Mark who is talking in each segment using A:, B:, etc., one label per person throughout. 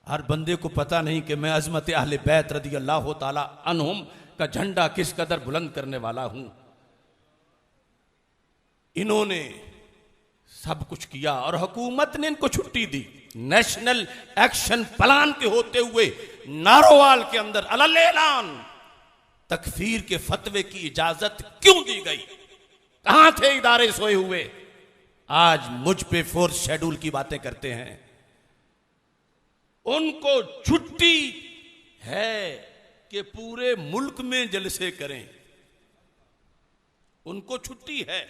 A: हर बंदे को पता नहीं कि मैं अज़मत अहले बैत रज़ी अल्लाह ताला अन्हुम का झंडा किस कदर बुलंद करने वाला हूं। इन्होंने सब कुछ किया और हुकूमत ने इनको छुट्टी दी। नेशनल एक्शन प्लान के होते हुए नारोवाल के अंदर अलल ऐलान तकफीर के फतवे की इजाजत क्यों दी गई? कहां थे इदारे सोए हुए? आज मुझ पे फोर्थ शेड्यूल की बातें करते हैं। उनको छुट्टी है कि पूरे मुल्क में जलसे करें। उनको छुट्टी है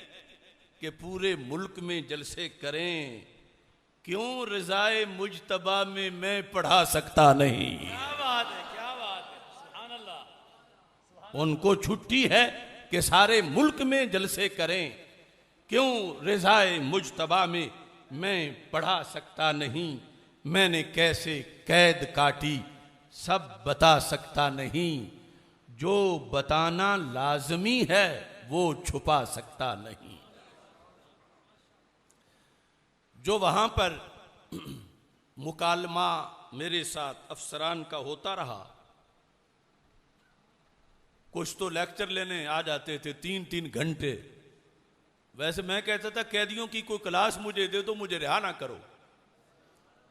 A: कि पूरे मुल्क में जलसे करें। क्यों रज़ाए मुजतबा में मैं पढ़ा सकता नहीं?
B: क्या बात है, क्या बात है, सुभान अल्लाह।
A: उनको छुट्टी है कि सारे मुल्क में जलसे करें। क्यों रज़ाए मुजतबा में मैं पढ़ा सकता नहीं? मैंने कैसे कैद काटी सब बता सकता नहीं। जो बताना लाजमी है वो छुपा सकता नहीं। जो वहां पर मुकालमा मेरे साथ अफसरान का होता रहा, कुछ तो लेक्चर लेने आ जाते थे 3-3 घंटे। वैसे मैं कहता था कैदियों की कोई क्लास मुझे दे दो, मुझे रिहा ना करो।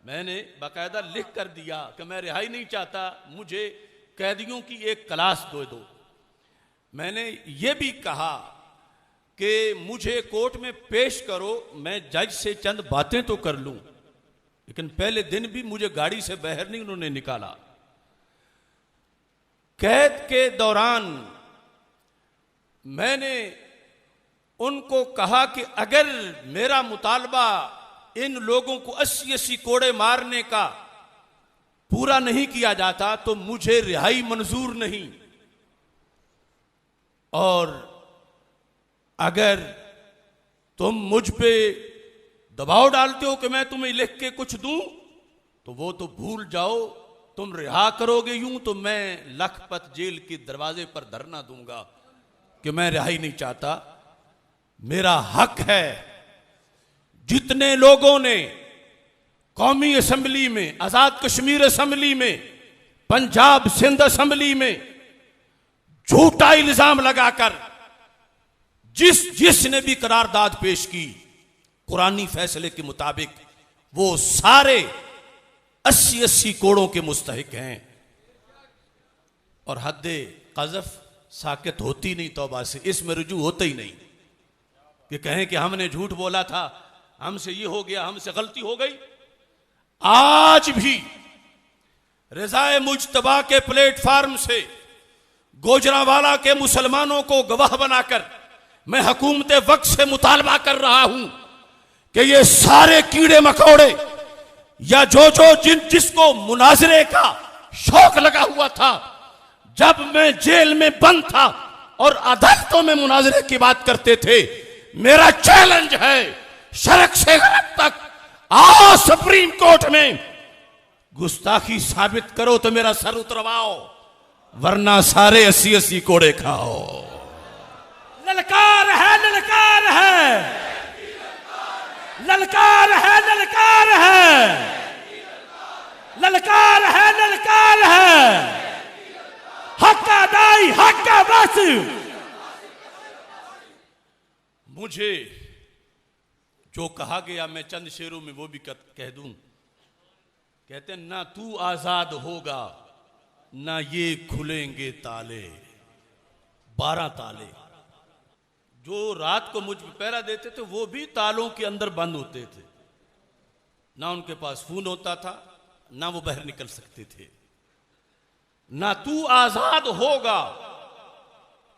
A: मैंने बाकायदा लिख कर दिया कि मैं रिहाई नहीं चाहता, मुझे कैदियों की एक क्लास दे दो। मैंने ये भी कहा कि मुझे कोर्ट में पेश करो, मैं जज से चंद बातें तो कर लूं। लेकिन पहले दिन भी मुझे गाड़ी से बाहर नहीं उन्होंने निकाला। कैद के दौरान मैंने उनको कहा कि अगर मेरा मुतालबा इन लोगों को 80-80 कोड़े मारने का पूरा नहीं किया जाता तो मुझे रिहाई मंजूर नहीं। और अगर तुम मुझ पे दबाव डालते हो कि मैं तुम्हें लिख के कुछ दूं तो वो तो भूल जाओ। तुम रिहा करोगे यूं तो मैं लखपत जेल के दरवाजे पर धरना दूंगा कि मैं रिहाई नहीं चाहता। मेरा हक है। जितने लोगों ने कौमी असेंबली में, आजाद कश्मीर असेंबली में, पंजाब सिंध असेंबली में झूठा इल्जाम लगाकर जिसने भी करारदाद पेश की कुरानी फैसले के मुताबिक वो सारे 80-80 कोड़ों के मुस्तहिक हैं। और हद्दे कज़फ साकित होती नहीं तौबा से, इसमें रुजू होता ही नहीं कि कहें कि हमने झूठ बोला था, हमसे ये हो गया, हमसे गलती हो गई। आज भी रज़ाए मुजतबा के प्लेटफार्म से गोजरावाला के मुसलमानों को गवाह बनाकर मैं हुकूमत वक्त से मुतालबा कर रहा हूं कि ये सारे कीड़े मकोड़े या जिसको मुनाजरे का शौक लगा हुआ था, जब मैं जेल में बंद था और अदालतों में मुनाजरे की बात करते थे, मेरा चैलेंज है शरक से गलत तक आओ सुप्रीम कोर्ट में, गुस्ताखी साबित करो तो मेरा सर उतरवाओ, वरना सारे 80-80 कोड़े खाओ।
B: ललकार है, ललकार है, ललकार है, ललकार है, ललकार है, ललकार है, हक का दाई, हक का बस।
A: मुझे जो कहा गया मैं चंद शेरों में वो भी कह दूं। कहते हैं ना तू आजाद होगा ना ये खुलेंगे ताले। 12 ताले जो रात को मुझ पे पहरा देते थे वो भी तालों के अंदर बंद होते थे। ना उनके पास फोन होता था, ना वो बाहर निकल सकते थे। ना तू आजाद होगा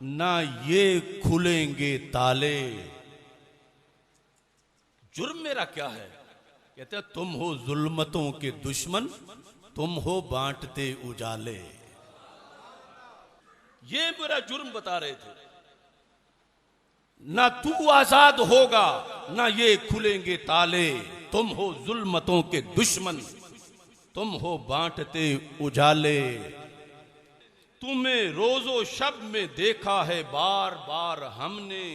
A: ना ये खुलेंगे ताले। जुर्म मेरा क्या है? कहते हैं तुम हो जुल्मतों के दुश्मन, तुम हो बांटते उजाले। ये मेरा जुर्म बता रहे थे। ना तू आजाद होगा ना ये खुलेंगे ताले, तुम हो जुल्मतों के दुश्मन, तुम हो बांटते उजाले। तुम्हें रोजो शब में देखा है बार बार हमने,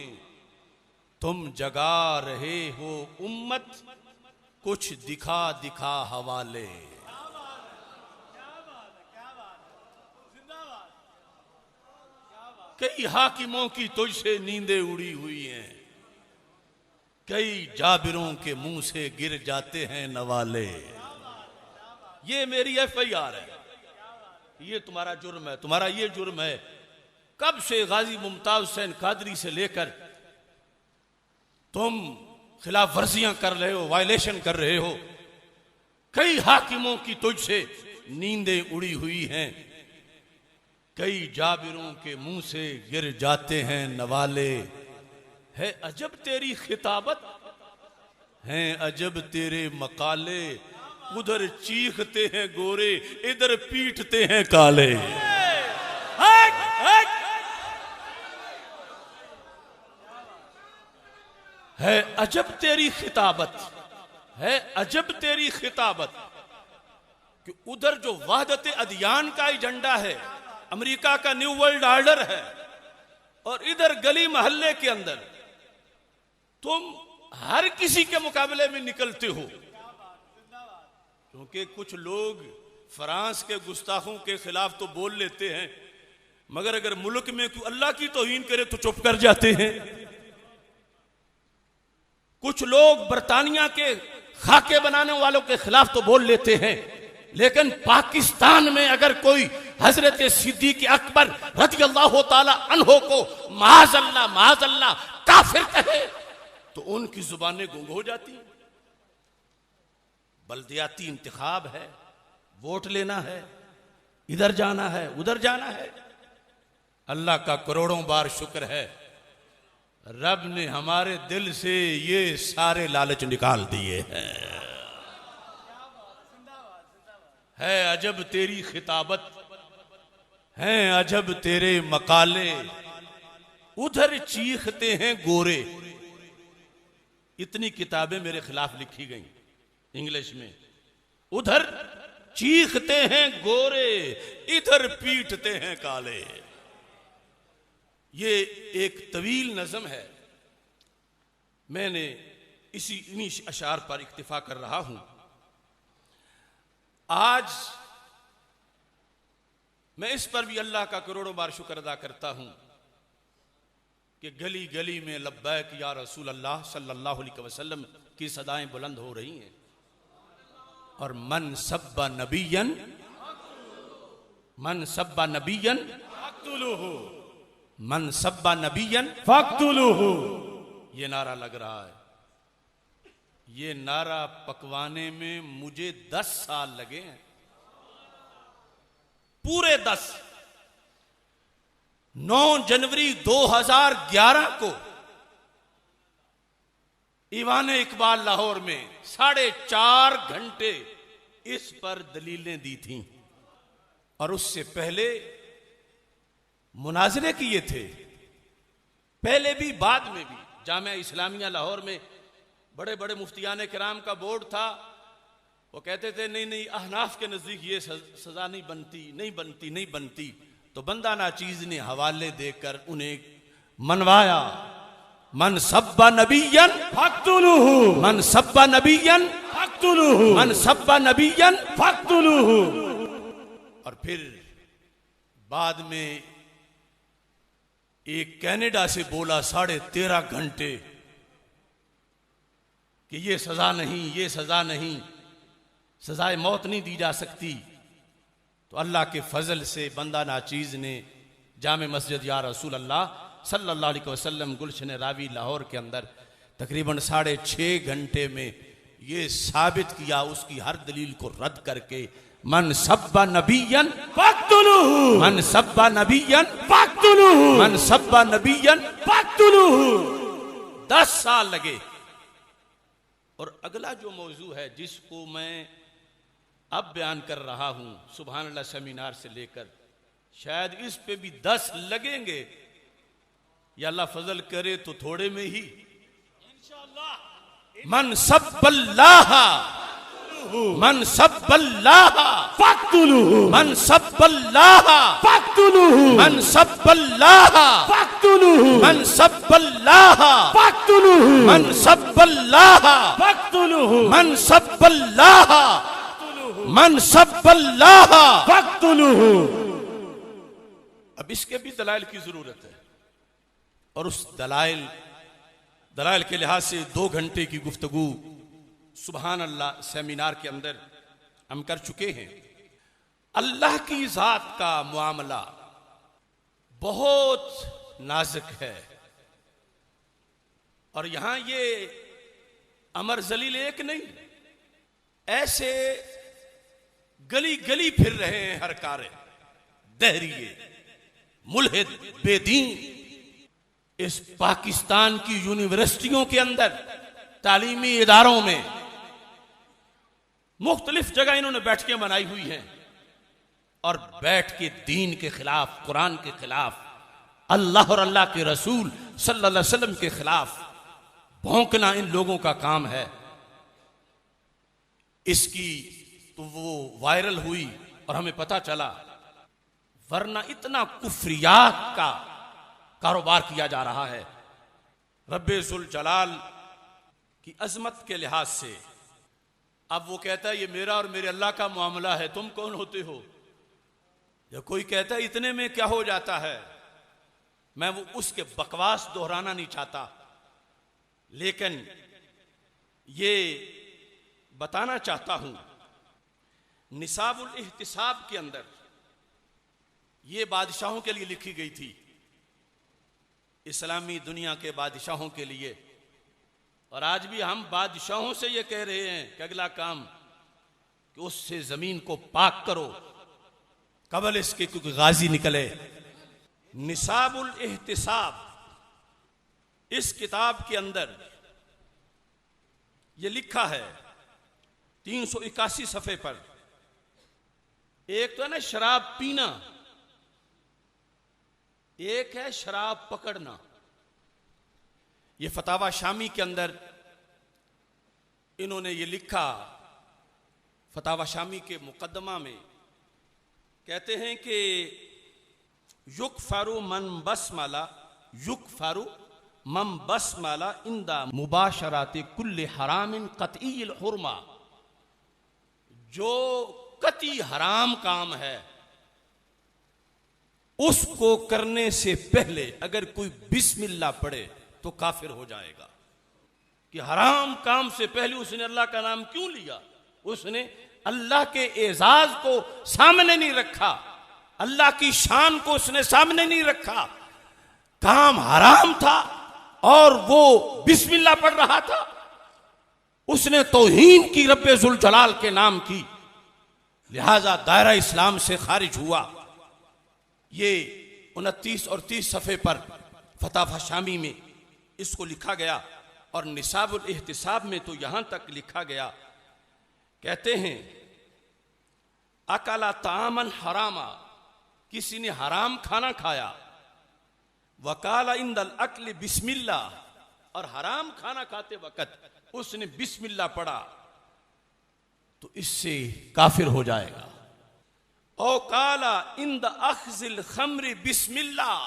A: तुम जगा रहे हो उम्मत कुछ दिखा दिखा हवाले। कई हाकिमों की तुझसे नींदें उड़ी हुई हैं, कई जाबिरों के मुंह से गिर जाते हैं नवाले। ये मेरी FIR है, ये तुम्हारा जुर्म है, तुम्हारा ये जुर्म है। कब से गाजी मुमताज हुसैन कादरी से लेकर तुम खिलाफ वर्जियां कर रहे हो, वायलेशन कर रहे हो। कई हाकिमों की तुझसे नींदें उड़ी हुई हैं, कई जाबिरों के मुंह से गिर जाते हैं नवाले। है अजब तेरी खिताबत, हैं अजब तेरे मकाले, उधर चीखते हैं गोरे, इधर पीटते हैं काले। है अजब तेरी खिताबत, है अजब तेरी खिताबत कि उधर जो वहदत अदियान का एजेंडा है, अमेरिका का न्यू वर्ल्ड ऑर्डर है, और इधर गली मोहल्ले के अंदर तुम हर किसी के मुकाबले में निकलते हो। क्योंकि कुछ लोग फ्रांस के गुस्ताखों के खिलाफ तो बोल लेते हैं, मगर अगर मुल्क में कोई अल्लाह की तौहीन करे तो चुप कर जाते हैं। कुछ लोग बरतानिया के खाके बनाने वालों के खिलाफ तो बोल लेते हैं, लेकिन पाकिस्तान में अगर कोई हजरत सिद्दीक अकबर रज़ियल्लाहु ताला अन्हो को माज़अल्लाह काफिर कहे तो उनकी जुबानें गुंग हो जाती हैं। बल्दियाती इंतखाब है, वोट लेना है, इधर जाना है, उधर जाना है। अल्लाह का करोड़ों बार शुक्र है, रब ने हमारे दिल से ये सारे लालच निकाल दिए हैं। है अजब तेरी खिताबत, हैं अजब तेरे मकाले, उधर चीखते हैं गोरे। इतनी किताबें मेरे खिलाफ लिखी गई इंग्लिश में। उधर चीखते हैं गोरे, इधर पीटते हैं काले। ये एक तवील नज़म है, मैंने इन्हीं अशार पर इक्तिफा कर रहा हूं। आज मैं इस पर भी अल्लाह का करोड़ों बार शुक्र अदा करता हूं कि गली गली में लब्बैक या रसूल अल्लाह सल्लल्लाहु अलैहि वसल्लम की सदाएं बुलंद हो रही हैं। और मन सब्बा नबियन मन सब्बा नबियन फक्तुलूहु, ये नारा लग रहा है। ये नारा पकवाने में मुझे 10 साल लगे हैं, पूरे 10। 9 जनवरी 2011 को ईवान इकबाल लाहौर में 4.5 घंटे इस पर दलीलें दी थीं, और उससे पहले मुनाजरे किए थे, पहले भी बाद में भी। जामिया इस्लामिया लाहौर में बड़े बड़े मुफ्तियान किराम का बोर्ड था, वो कहते थे नहीं नहीं अहनाफ के नजदीक ये सजा नहीं बनती। तो बंदा नाचीज ने हवाले देकर उन्हें मनवाया। मन सब्बा नबियन फक्तुलूहु, मन सब्बा नबियन फक्तुलूहु, मन सब्बा नबियन फक्तुलूहु। और फिर बाद में एक कनाडा से बोला 13.5 घंटे कि ये सजा नहीं, सजाए मौत नहीं दी जा सकती। तो अल्लाह के फजल से बंदा नाचीज ने जामे मस्जिद या रसूल अल्लाह सल्लल्लाहु अलैहि वसल्लम गुलशन रावी लाहौर के अंदर तकरीबन 6.5 घंटे में ये साबित किया, उसकी हर दलील को रद्द करके, मन सब्बा नबियन फक्तुलूहु, मन सब्बा नबियन फक्तुलूहु, मन सब्बा नबियन फक्तुलूहु। 10 साल लगे। और अगला जो मौजू है जिसको मैं अब बयान कर रहा हूं, सुभान अल्लाह सेमिनार से लेकर, शायद इस पे भी 10 लगेंगे, या अल्लाह फजल करे तो थोड़े में ही इंशाअल्लाह। मन सब्बल्लाह मन सब्बल्लाह फक्तुलूहु, मन सब्बल्लाह फक्तुलूहु, मन सब्बल्लाह फक्तुलूहु, मन सब्बल्लाह फक्तुलूहु, मन सब्बल्लाह फक्तुलूहु, मन सब्बल्लाह मन सब्बल्लाह फक्तुलूहु। अब इसके भी दलाइल की जरूरत है, और उस दलाइल के लिहाज से 2 घंटे की गुफ्तगू सुबहान अल्लाह सेमिनार के अंदर हम कर चुके हैं। अल्लाह की जात का मामला बहुत नाजुक है, और यहां ये अमर जलील एक नहीं, ऐसे गली गली फिर रहे हैं हर कार्य दहरिए मुल्हिद बेदीन। इस पाकिस्तान की यूनिवर्सिटियों के अंदर तालीमी इदारों में मुख्तलिफ जगह इन्होंने बैठकें बनाई हुई हैं, और बैठ के दीन के खिलाफ, कुरान के खिलाफ, अल्लाह और अल्लाह के रसूल सल्लल्लाहु अलैहि वसल्लम के खिलाफ भौंकना इन लोगों का काम है। इसकी तो वो वायरल हुई और हमें पता चला, वरना इतना कुफ्रियात का कारोबार किया जा रहा है। रब्बे जुल जलाल की अजमत के लिहाज से अब वो कहता है ये मेरा और मेरे अल्लाह का मामला है, तुम कौन होते हो? या कोई कहता है इतने में क्या हो जाता है, मैं वो उसके बकवास दोहराना नहीं चाहता, लेकिन ये बताना चाहता हूं निसाबुल इहतिसाब के अंदर ये बादशाहों के लिए लिखी गई थी, इस्लामी दुनिया के बादशाहों के लिए। और आज भी हम बादशाहों से ये कह रहे हैं कि अगला काम कि उससे जमीन को पाक करो कबल इसके क्योंकि गाजी निकले। निसाबुल इहतिसाब इस किताब के अंदर ये लिखा है 381 सफ़े पर। एक तो है ना शराब पीना, एक है शराब पकड़ना। ये फतावा शामी के अंदर इन्होंने ये लिखा, फतावा शामी के मुकदमा में कहते हैं कि युकफरु मन बसमाला युकफरु मम बसमाला इंदा मुबाशराति कुल्ले हरामिन कतईल हुरमा। जो कती हराम काम है उसको करने से पहले अगर कोई बिस्मिल्लाह पढ़े तो काफिर हो जाएगा। कि हराम काम से पहले उसने अल्लाह का नाम क्यों लिया? उसने अल्लाह के एजाज को सामने नहीं रखा, अल्लाह की शान को उसने सामने नहीं रखा। काम हराम था और वो बिस्मिल्लाह पढ़ रहा था, उसने तौहीन की रब्बे जुल जलाल के नाम की, लिहाजा दायरा इस्लाम से खारिज हुआ। ये 29 और 30 सफ़े पर फतावा शामी में इसको लिखा गया। और निसाबुल इहतिसाब में तो यहां तक लिखा गया, कहते हैं अकाला तामन हरामा, किसी ने हराम खाना खाया, वकाला इंदल अक्ल बिस्मिल्लाह, और हराम खाना खाते वक्त उसने बिस्मिल्लाह पढ़ा तो इससे काफिर हो जाएगा। ओ काला इंद अखजिल खमरी बिस्मिल्लाह,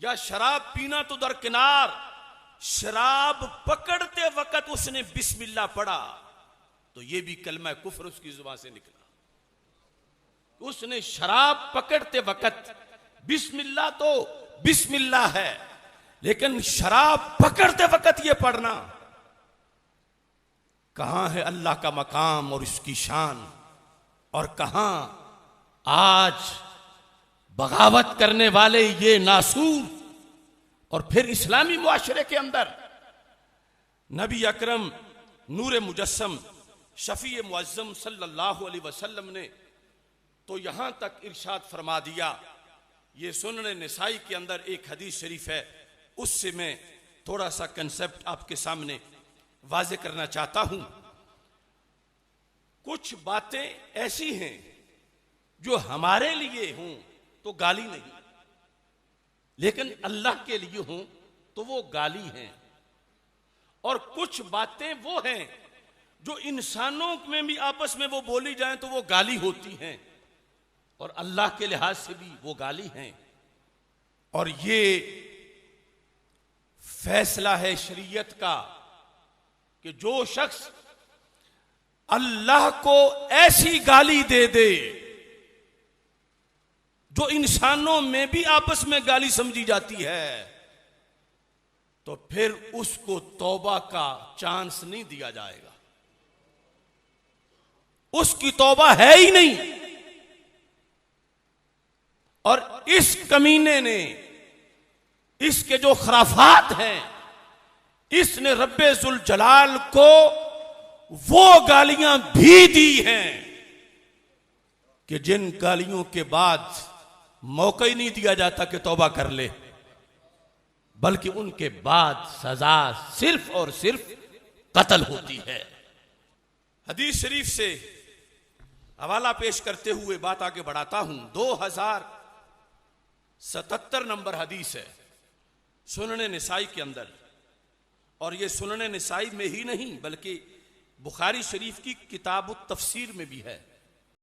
A: या शराब पीना तो दरकिनार, शराब पकड़ते वक्त उसने बिस्मिल्लाह पढ़ा तो यह भी कलमा कुफ्र उसकी जुबान से निकला। उसने शराब पकड़ते वक्त, बिस्मिल्लाह तो बिस्मिल्लाह है, लेकिन शराब पकड़ते वक्त यह पढ़ना, कहां है अल्लाह का मकाम और इसकी शान, और कहां आज बगावत करने वाले ये नासूर। और फिर इस्लामी मुआशरे के अंदर नबी अकरम नूर मुजस्सम शफी मुअज्जम सल्लल्लाहु अलैहि वसल्लम ने तो यहां तक इरशाद फरमा दिया। ये सुनने निसाई के अंदर एक हदीस शरीफ है, उससे मैं थोड़ा सा कंसेप्ट आपके सामने वाजे करना चाहता हूं। कुछ बातें ऐसी हैं जो हमारे लिए हों तो गाली नहीं, लेकिन अल्लाह के लिए हों तो वो गाली हैं। और कुछ बातें वो हैं जो इंसानों में भी आपस में वो बोली जाएं तो वो गाली होती हैं, और अल्लाह के लिहाज से भी वो गाली हैं। और ये फैसला है शरीयत का कि जो शख्स अल्लाह को ऐसी गाली दे दे जो इंसानों में भी आपस में गाली समझी जाती है, तो फिर उसको तौबा का चांस नहीं दिया जाएगा। उसकी तौबा है ही नहीं। और इस कमीने ने, इसके जो खराफात हैं, इसने रब्बे जुल जलाल को वो गालियां भी दी हैं कि जिन गालियों के बाद मौका ही नहीं दिया जाता कि तौबा कर ले, बल्कि उनके बाद सजा सिर्फ और सिर्फ कत्ल होती है। हदीस शरीफ से हवाला पेश करते हुए बात आगे बढ़ाता हूं। 2077 नंबर हदीस है सुनने निसाई के अंदर, और ये सुनने निसाई में ही नहीं बल्कि बुखारी शरीफ की किताब तफसीर में भी है।